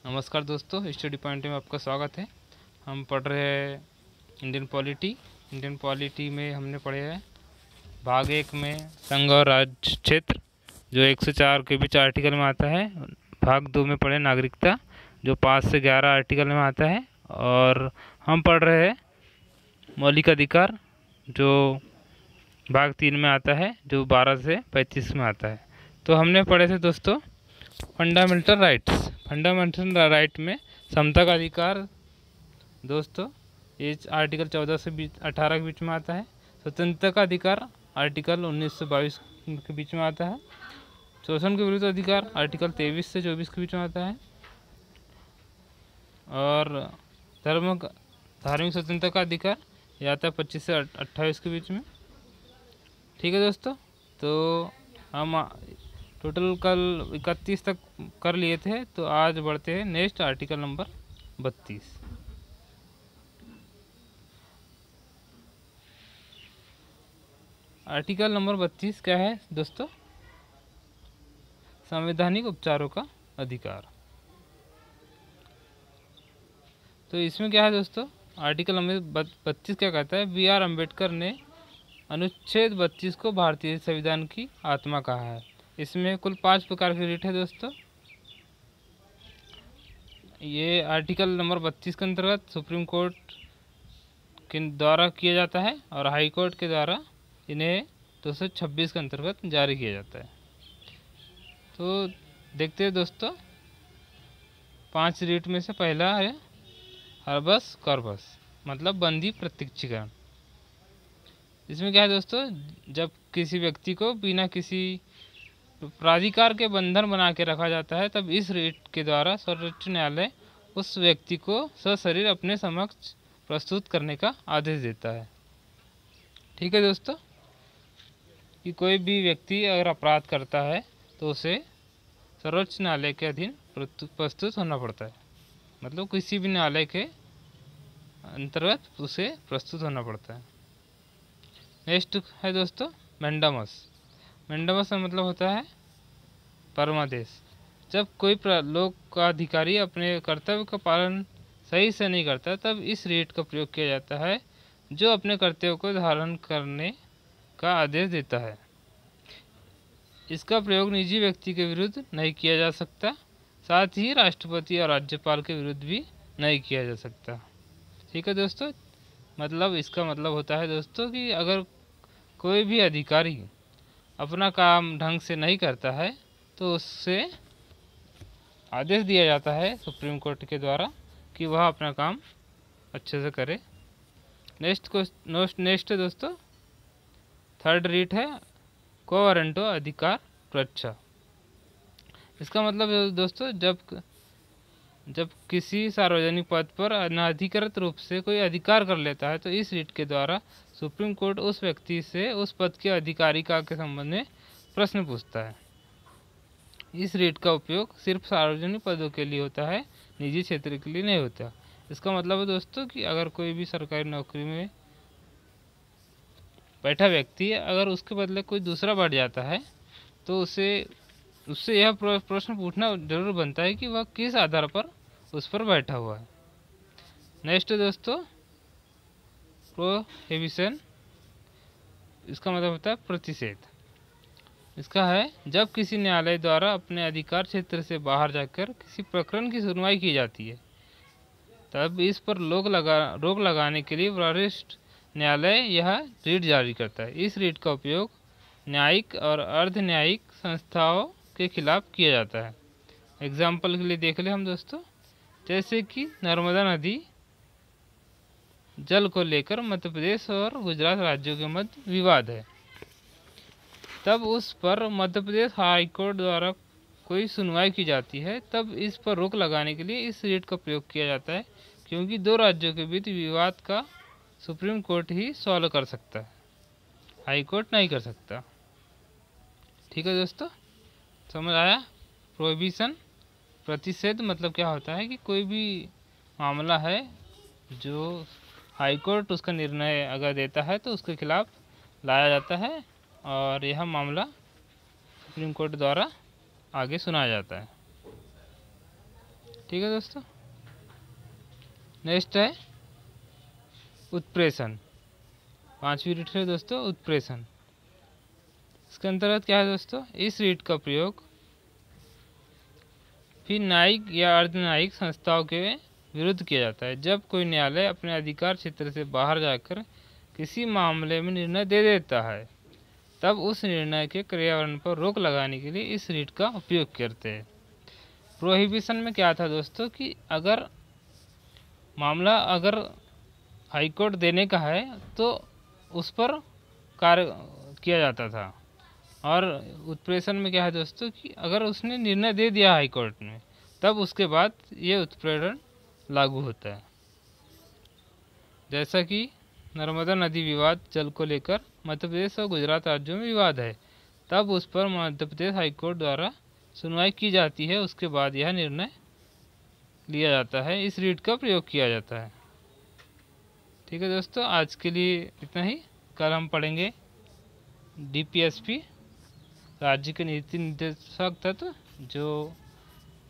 नमस्कार दोस्तों, study point में आपका स्वागत है। हम पढ़ रहे हैं इंडियन पॉलिटी में हमने पढ़े हैं भाग 1 में संघ और राज्य क्षेत्र, जो 1 से 4 के बीच आर्टिकल में आता है। भाग 2 में पढ़े नागरिकता, जो 5 से 11 आर्टिकल में आता है। और हम पढ़ रहे हैं मौलिक अधिकार, जो भाग 3 में आता है, जो 12 से 35 में आता है। तो हमने पढ़े थे दोस्तों फंडामेंटल राइट में समता का अधिकार दोस्तों, ये आर्टिकल 14 से 18 के बीच में आता है। स्वतंत्रता का अधिकार आर्टिकल 19 से 22 के बीच में आता है। शोषण के विरुद्ध अधिकार आर्टिकल 23 से 24 के बीच में आता है। और धार्मिक स्वतंत्रता का अधिकार ये आता है 25 से 28 के बीच में। ठीक है दोस्तों, तो हम टोटल कल 31 तक कर लिए थे, तो आज बढ़ते हैं next article number 32। Article number 32 क्या है दोस्तों? संवैधानिक उपचारों का अधिकार। तो इसमें क्या है दोस्तों, आर्टिकल नंबर 32 क्या कहता है? बी आर अम्बेडकर ने अनुच्छेद 32 को भारतीय संविधान की आत्मा कहा है। इसमें कुल 5 प्रकार के रिट है दोस्तों। ये आर्टिकल नंबर 32 के अंतर्गत सुप्रीम कोर्ट के द्वारा किया जाता है और हाई कोर्ट के द्वारा इन्हें 226 के अंतर्गत जारी किया जाता है। तो देखते हैं दोस्तों, 5 रिट में से पहला है हर्बस कॉर्पस, मतलब बंदी प्रत्यक्षीकरण। इसमें क्या है दोस्तों, जब किसी व्यक्ति को बिना किसी प्राधिकार के बंधन बना के रखा जाता है, तब इस रिट के द्वारा सर्वोच्च न्यायालय उस व्यक्ति को सशरीर अपने समक्ष प्रस्तुत करने का आदेश देता है। ठीक है दोस्तों, कि कोई भी व्यक्ति अगर अपराध करता है तो उसे सर्वोच्च न्यायालय के अधीन प्रस्तुत होना पड़ता है, मतलब किसी भी न्यायालय के अंतर्गत उसे प्रस्तुत होना पड़ता है। नेक्स्ट है दोस्तों मैंडामस। मैंडामस का मतलब होता है परमादेश। जब कोई लोक का अधिकारी अपने कर्तव्य का पालन सही से नहीं करता, तब इस रिट का प्रयोग किया जाता है, जो अपने कर्तव्य को धारण करने का आदेश देता है। इसका प्रयोग निजी व्यक्ति के विरुद्ध नहीं किया जा सकता, साथ ही राष्ट्रपति और राज्यपाल के विरुद्ध भी नहीं किया जा सकता। ठीक है दोस्तों, मतलब इसका मतलब होता है दोस्तों कि अगर कोई भी अधिकारी अपना काम ढंग से नहीं करता है तो उससे आदेश दिया जाता है सुप्रीम कोर्ट के द्वारा कि वह अपना काम अच्छे से करे। नेक्स्ट दोस्तों थर्ड रीट है क्वो वारंटो अधिकार प्रच्छा। इसका मतलब है दोस्तों, जब किसी सार्वजनिक पद पर अनाधिकृत रूप से कोई अधिकार कर लेता है, तो इस रीट के द्वारा सुप्रीम कोर्ट उस व्यक्ति से उस पद के अधिकारी का के संबंध में प्रश्न पूछता है। इस रीट का उपयोग सिर्फ सार्वजनिक पदों के लिए होता है, निजी क्षेत्र के लिए नहीं होता। इसका मतलब है दोस्तों कि अगर कोई भी सरकारी नौकरी में बैठा व्यक्ति अगर उसके बदले कोई दूसरा बढ़ जाता है, तो उससे यह प्रश्न पूछना जरूर बनता है कि वह किस आधार पर उस पर बैठा हुआ है। नेक्स्ट दोस्तों प्रोहिबिशन। इसका मतलब होता है प्रतिषेध। इसका है जब किसी न्यायालय द्वारा अपने अधिकार क्षेत्र से बाहर जाकर किसी प्रकरण की सुनवाई की जाती है, तब इस पर रोक लगाने के लिए वरिष्ठ न्यायालय यह रीट जारी करता है। इस रीट का उपयोग न्यायिक और अर्ध न्यायिक संस्थाओं के खिलाफ किया जाता है। एग्जाम्पल के लिए देख ले हम दोस्तों, जैसे कि नर्मदा नदी जल को लेकर मध्य प्रदेश और गुजरात राज्यों के मध्य विवाद है, तब उस पर मध्य प्रदेश हाई कोर्ट द्वारा कोई सुनवाई की जाती है, तब इस पर रोक लगाने के लिए इस रीट का प्रयोग किया जाता है, क्योंकि दो राज्यों के बीच विवाद का सुप्रीम कोर्ट ही सॉल्व कर सकता है, हाई कोर्ट नहीं कर सकता। ठीक है दोस्तों, समझ आया? प्रोहिबिशन प्रतिषेध मतलब क्या होता है कि कोई भी मामला है जो हाई कोर्ट उसका निर्णय अगर देता है तो उसके खिलाफ लाया जाता है और यह मामला सुप्रीम कोर्ट द्वारा आगे सुनाया जाता है। ठीक है दोस्तों। नेक्स्ट है उत्प्रेषण। 5वीं रीट है दोस्तों उत्प्रेषण। इसके अंतर्गत क्या है दोस्तों, इस रीट का प्रयोग फिर न्यायिक या अर्धन्यायिक संस्थाओं के विरुद्ध किया जाता है। जब कोई न्यायालय अपने अधिकार क्षेत्र से बाहर जाकर किसी मामले में निर्णय दे देता है, तब उस निर्णय के क्रियान्वयन पर रोक लगाने के लिए इस रीट का उपयोग करते हैं। प्रोहिबिशन में क्या था दोस्तों कि अगर मामला हाईकोर्ट देने का है तो उस पर कार्य किया जाता था, और उत्प्रेषण में क्या है दोस्तों कि अगर उसने निर्णय दे दिया हाई कोर्ट में, तब उसके बाद ये उत्प्रेरण लागू होता है। जैसा कि नर्मदा नदी विवाद जल को लेकर मध्य प्रदेश और गुजरात राज्यों में विवाद है, तब उस पर मध्य प्रदेश हाई कोर्ट द्वारा सुनवाई की जाती है, उसके बाद यह निर्णय लिया जाता है, इस रीट का प्रयोग किया जाता है। ठीक है दोस्तों, आज के लिए इतना ही। कल हम पढ़ेंगे DPSP राज्य के नीति निर्देशक तत्व, जो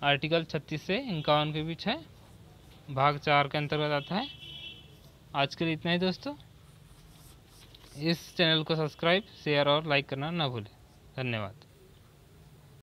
आर्टिकल 36 से 51 के बीच है, भाग 4 के अंतर्गत आता है। आज के लिए इतना ही दोस्तों। इस चैनल को सब्सक्राइब, शेयर और लाइक करना ना भूलें। धन्यवाद।